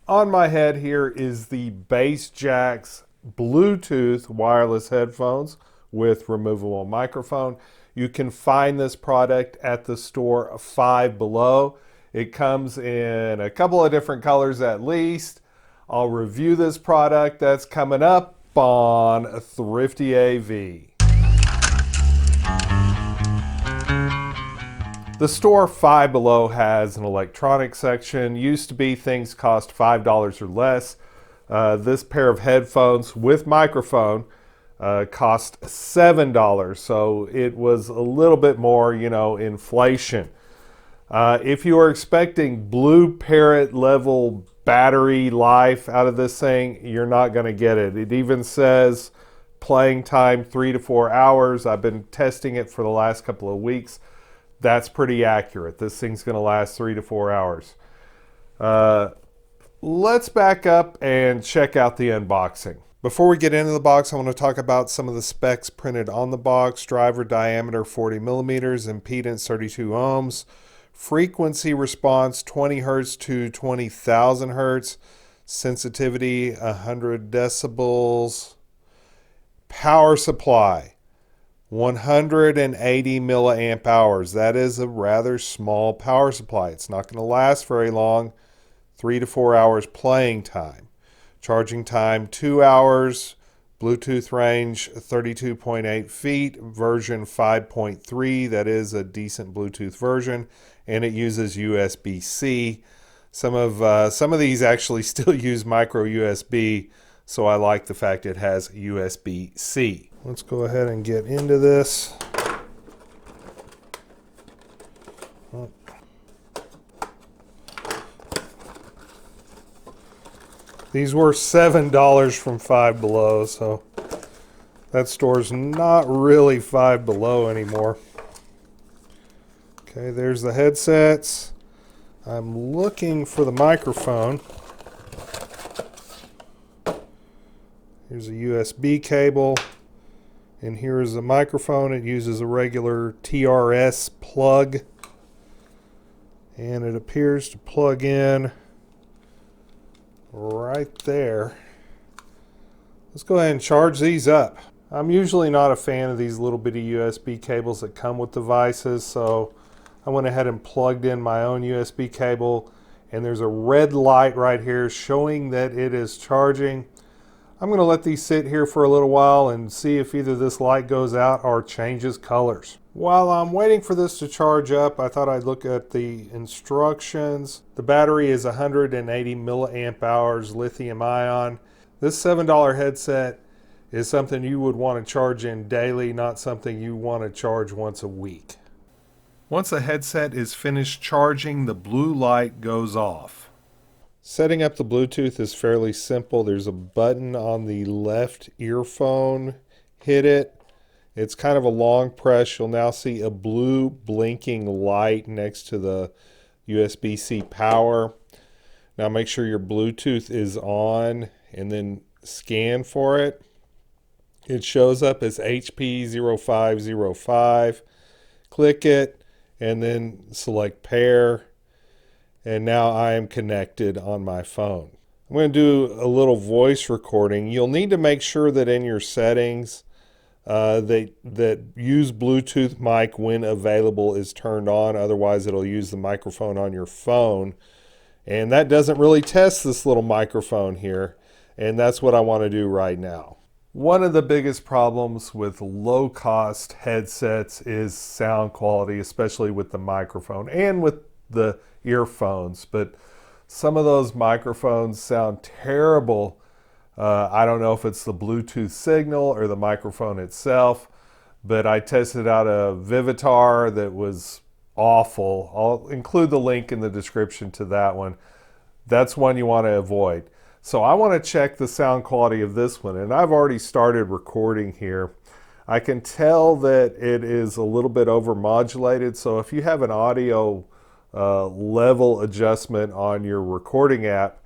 On my head here is the BASS JAXX Bluetooth wireless headphones with removable microphone. You can find this product at the store Five Below. It comes in a couple of different colors at least. I'll review this product. That's coming up on ThriftyAV. The store Five Below has an electronics section. Used to be things cost $5 or less. This pair of headphones with microphone cost $7, so it was a little bit more, inflation. If you are expecting Blue Parrot level battery life out of this thing, you're not going to get it. It even says playing time 3 to 4 hours. I've been testing it for the last couple of weeks. That's pretty accurate. This thing's going to last 3 to 4 hours. Let's back up and check out the unboxing. Before we get into the box, I want to talk about some of the specs printed on the box. Driver diameter 40 millimeters, impedance 32 ohms, frequency response 20 hertz to 20,000 hertz, sensitivity 100 decibels, power supply 180 milliamp hours. That is a rather small power supply. It's not going to last very long. 3 to 4 hours playing time. Charging time 2 hours. Bluetooth range 32.8 feet. Version 5.3. That is a decent Bluetooth version, and it uses USB-C. Some of these actually still use micro USB, so I like the fact it has USB-C. Let's go ahead and get into this. These were $7 from Five Below, so that store's not really Five Below anymore. Okay, there's the headsets. I'm looking for the microphone. Here's a USB cable. And here is the microphone. It uses a regular TRS plug. And it appears to plug in right there. Let's go ahead and charge these up. I'm usually not a fan of these little bitty USB cables that come with devices, so I went ahead and plugged in my own USB cable, and there's a red light right here showing that it is charging. I'm going to let these sit here for a little while and see if either this light goes out or changes colors. While I'm waiting for this to charge up, I thought I'd look at the instructions. The battery is 180 milliamp hours lithium ion. This $7 headset is something you would want to charge in daily, not something you want to charge once a week. Once the headset is finished charging, the blue light goes off. Setting up the Bluetooth is fairly simple. There's a button on the left earphone. Hit it. It's kind of a long press. You'll now see a blue blinking light next to the USB-C power. Now make sure your Bluetooth is on and then scan for it. It shows up as HP0505. Click it and then select pair. And now I am connected on my phone. I'm going to do a little voice recording. You'll need to make sure that in your settings that use Bluetooth mic when available is turned on. Otherwise, it'll use the microphone on your phone. And that doesn't really test this little microphone here. And that's what I want to do right now. One of the biggest problems with low-cost headsets is sound quality, especially with the microphone and with the earphones, but some of those microphones sound terrible. I don't know if it's the Bluetooth signal or the microphone itself, but I tested out a Vivitar that was awful. I'll include the link in the description to that one. That's one you want to avoid. So I want to check the sound quality of this one, and I've already started recording here. I can tell that it is a little bit overmodulated, so if you have an audio level adjustment on your recording app,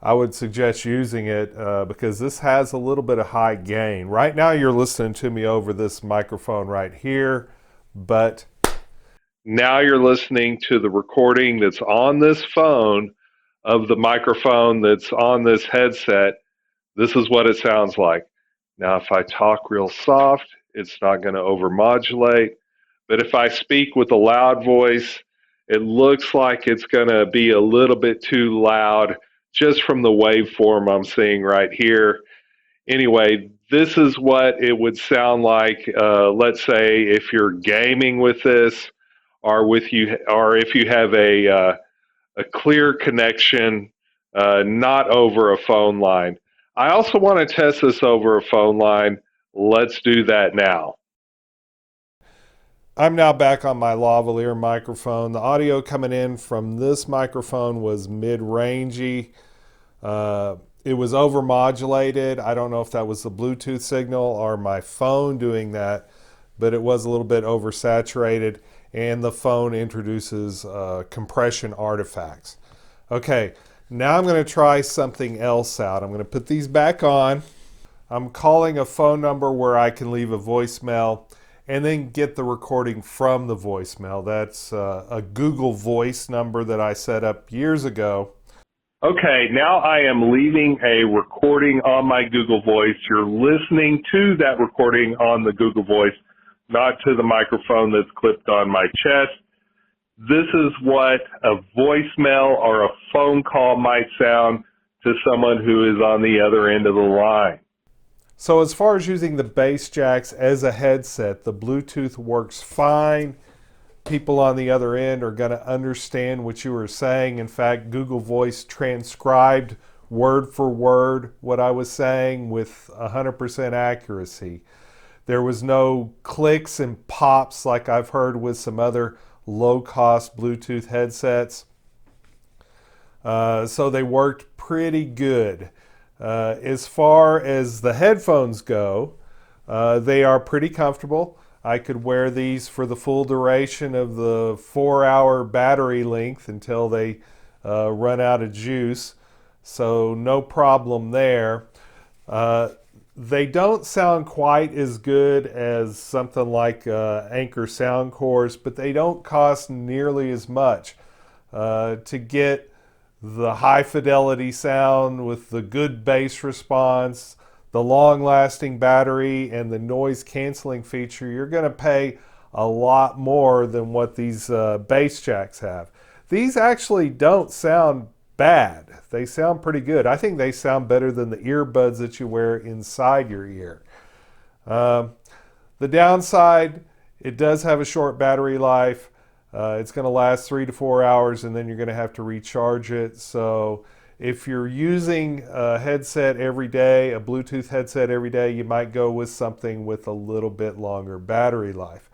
I would suggest using it because this has a little bit of high gain. Right now you're listening to me over this microphone right here, but now you're listening to the recording that's on this phone of the microphone that's on this headset, this is what it sounds like. Now, if I talk real soft, it's not going to overmodulate. But if I speak with a loud voice, it looks like it's going to be a little bit too loud just from the waveform I'm seeing right here. Anyway, this is what it would sound like, let's say, if you're gaming with this, or if you have a clear connection, not over a phone line. I also want to test this over a phone line. Let's do that now. I'm now back on my lavalier microphone. The audio coming in from this microphone was mid-rangey. It was overmodulated. I don't know if that was the Bluetooth signal or my phone doing that, but it was a little bit oversaturated, and the phone introduces compression artifacts. Okay, now I'm going to try something else out. I'm going to put these back on. I'm calling a phone number where I can leave a voicemail and then get the recording from the voicemail. That's a Google Voice number that I set up years ago. Okay, now I am leaving a recording on my Google Voice. You're listening to that recording on the Google Voice, not to the microphone that's clipped on my chest. This is what a voicemail or a phone call might sound to someone who is on the other end of the line. So as far as using the BASS JAXX as a headset, the Bluetooth works fine. People on the other end are going to understand what you were saying. In fact, Google Voice transcribed word for word what I was saying with 100% accuracy. There was no clicks and pops like I've heard with some other low-cost Bluetooth headsets. So they worked pretty good. As far as the headphones go, they are pretty comfortable. I could wear these for the full duration of the 4-hour battery length until they run out of juice, so no problem there. They don't sound quite as good as something like Anker sound cores, but they don't cost nearly as much. To get the high fidelity sound with the good bass response, the long-lasting battery, and the noise canceling feature, you're going to pay a lot more than what these BASS JAXX have. These actually don't sound bad. They sound pretty good. I think they sound better than the earbuds that you wear inside your ear. The downside, it does have a short battery life. It's going to last 3 to 4 hours, and then you're going to have to recharge it. So if you're using a headset every day, a Bluetooth headset every day, you might go with something with a little bit longer battery life.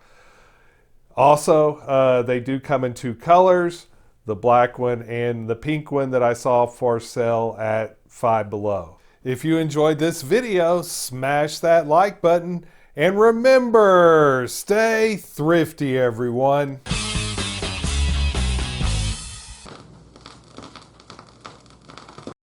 Also, they do come in 2 colors, the black one and the pink one that I saw for sale at Five Below. If you enjoyed this video, smash that like button, and remember, stay thrifty, everyone.